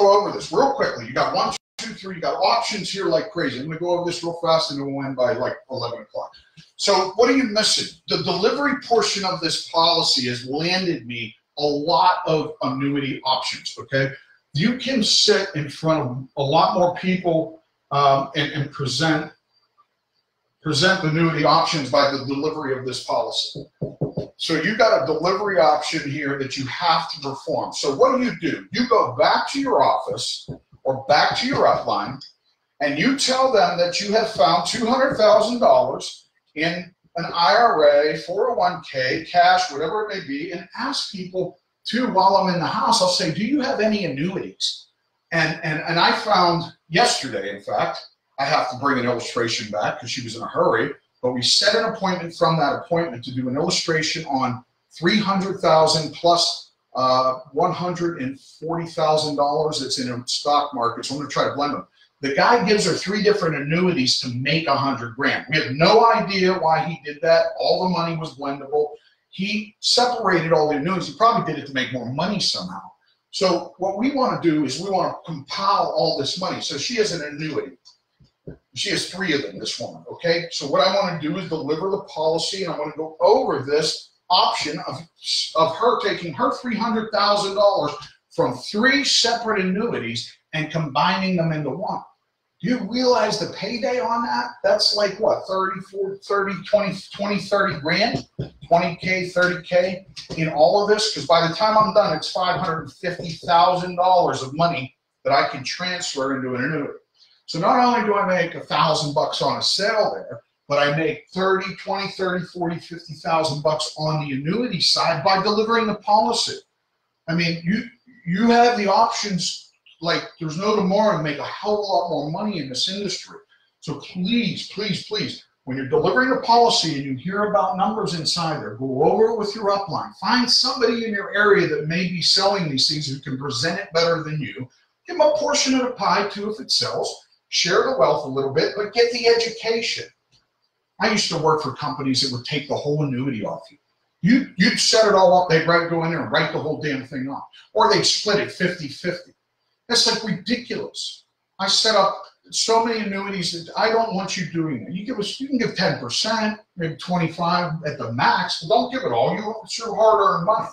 over this real quickly. You got 1, 2, 3. You got options here like crazy. I'm going to go over this real fast, and then we'll end by like 11 o'clock. So what are you missing? The delivery portion of this policy has landed me a lot of annuity options, okay? You can sit in front of a lot more people and present annuity options by the delivery of this policy. So you got a delivery option here that you have to perform. So what do? You go back to your office or back to your upline, and you tell them that you have found $200,000 in an IRA, 401k, cash, whatever it may be, and ask people to, while I'm in the house, I'll say, do you have any annuities? And I found yesterday, in fact, I have to bring an illustration back because she was in a hurry, but we set an appointment from that appointment to do an illustration on $300,000 plus $140,000 that's in a stock market. So I'm going to try to blend them. The guy gives her 3 different annuities to make $100 grand. We have no idea why he did that. All the money was blendable. He separated all the annuities. He probably did it to make more money somehow. So what we want to do is we want to compile all this money. So she has an annuity. She has 3 of them, this woman, okay? So what I want to do is deliver the policy, and I want to go over this option of her taking her $300,000 from 3 separate annuities and combining them into one. Do you realize the payday on that? That's like what, 30 grand? 20K, 30K in all of this? Because by the time I'm done, it's $550,000 of money that I can transfer into an annuity. So not only do I make $1,000 on a sale there, but I make 30, 20, 30, 40, 50,000 bucks on the annuity side by delivering the policy. I mean, you have the options like there's no tomorrow to make a hell of a lot more money in this industry. So please, please, please, when you're delivering a policy and you hear about numbers inside there, go over it with your upline. Find somebody in your area that may be selling these things who can present it better than you. Give them a portion of the pie too if it sells. Share the wealth a little bit, but get the education. I used to work for companies that would take the whole annuity off you. You'd set it all up, they'd go in there and write the whole damn thing off. Or they'd split it 50-50. That's like ridiculous. I set up so many annuities that I don't want you doing that. You can give 10%, maybe 25 at the max, but don't give it all. It's your hard-earned money.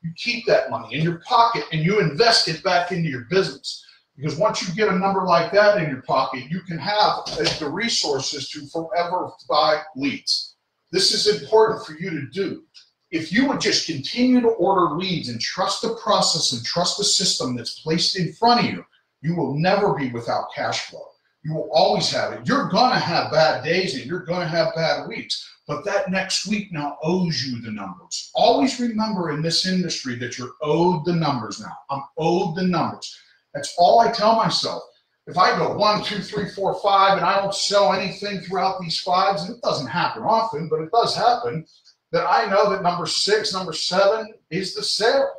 You keep that money in your pocket and you invest it back into your business. Because once you get a number like that in your pocket, you can have the resources to forever buy leads. This is important for you to do. If you would just continue to order leads and trust the process and trust the system that's placed in front of you, you will never be without cash flow. You will always have it. You're going to have bad days and you're going to have bad weeks, but that next week now owes you the numbers. Always remember in this industry that you're owed the numbers now. I'm owed the numbers. That's all I tell myself. If I go 1, 2, 3, 4, 5, and I don't sell anything throughout these 5s, and it doesn't happen often, but it does happen, that I know that number 6, number 7 is the sale.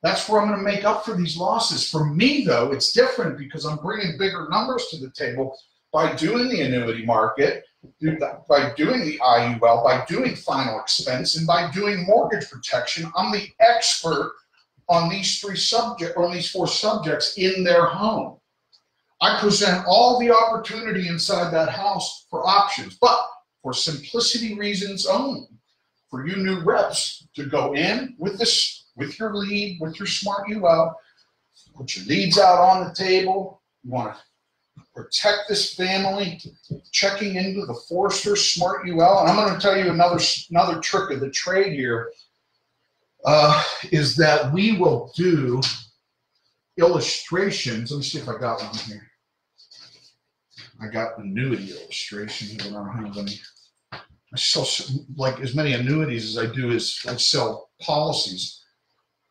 That's where I'm going to make up for these losses. For me, though, it's different because I'm bringing bigger numbers to the table by doing the annuity market, by doing the IUL, by doing final expense, and by doing mortgage protection. I'm the expert on these 4 subjects in their home. I present all the opportunity inside that house for options, but for simplicity reasons only. For you new reps to go in with your lead, with your smart UL, put your leads out on the table. You want to protect this family, checking into the Forrester Smart UL. And I'm going to tell you another trick of the trade here. Is that we will do illustrations. Let me see if I got one here. I got annuity illustrations, but I don't have any. I sell like as many annuities as I do as I sell policies.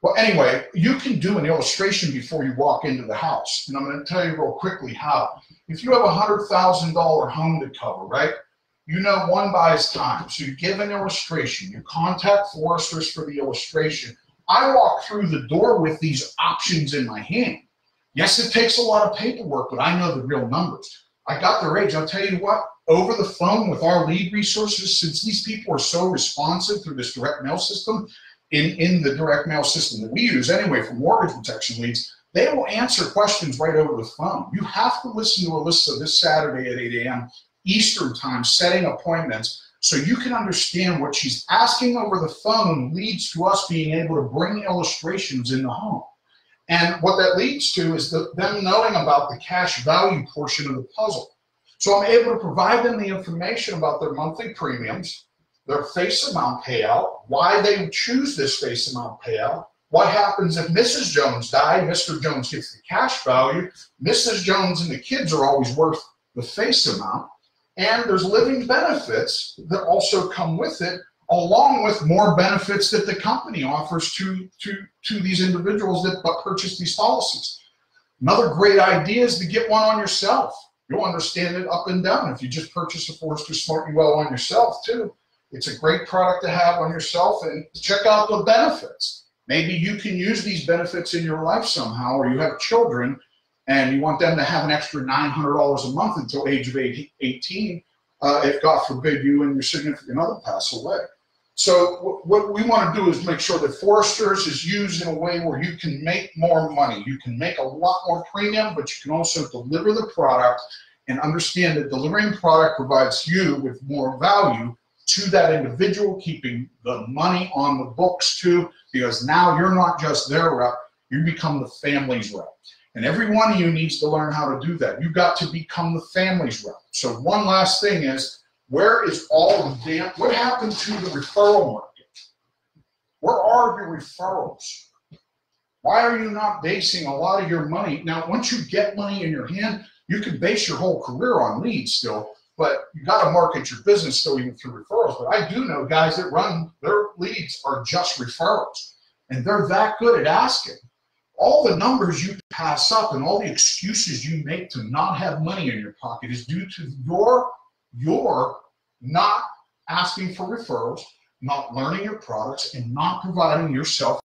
Well, anyway, you can do an illustration before you walk into the house. And I'm going to tell you real quickly how. If you have a $100,000 home to cover, right? You know, one buys time. So you give an illustration. You contact Foresters for the illustration. I walk through the door with these options in my hand. Yes, it takes a lot of paperwork, but I know the real numbers. I got their age. I'll tell you what, over the phone with our lead resources, since these people are so responsive through this direct mail system, in the direct mail system that we use anyway for mortgage protection leads, They will answer questions right over the phone. You have to listen to Alyssa this Saturday at 8 a.m. Eastern time, setting appointments, so you can understand what she's asking over the phone leads to us being able to bring illustrations in the home. And what that leads to is them knowing about the cash value portion of the puzzle. So I'm able to provide them the information about their monthly premiums, their face amount payout, why they choose this face amount payout, what happens if Mrs. Jones died, Mr. Jones gets the cash value, Mrs. Jones and the kids are always worth the face amount, and there's living benefits that also come with it, along with more benefits that the company offers to these individuals that purchase these policies. Another great idea is to get one on yourself. You'll understand it up and down if you just purchase a Forester Smart UL on yourself too. It's a great product to have on yourself, and check out the benefits. Maybe you can use these benefits in your life somehow, or you have children and you want them to have an extra $900 a month until age of 18, if God forbid you and your significant other pass away. So what we want to do is make sure that Foresters is used in a way where you can make more money. You can make a lot more premium, but you can also deliver the product and understand that delivering product provides you with more value to that individual, keeping the money on the books too, because now you're not just their rep, you become the family's rep. And every one of you needs to learn how to do that. You've got to become the family's rep. So one last thing is, where is all the damn, what happened to the referral market? Where are your referrals? Why are you not basing a lot of your money? Now, once you get money in your hand, you can base your whole career on leads still, but you got to market your business still even through referrals. But I do know guys that run, their leads are just referrals, and they're that good at asking. All the numbers you pass up and all the excuses you make to not have money in your pocket is due to your not asking for referrals, not learning your products, and not providing yourself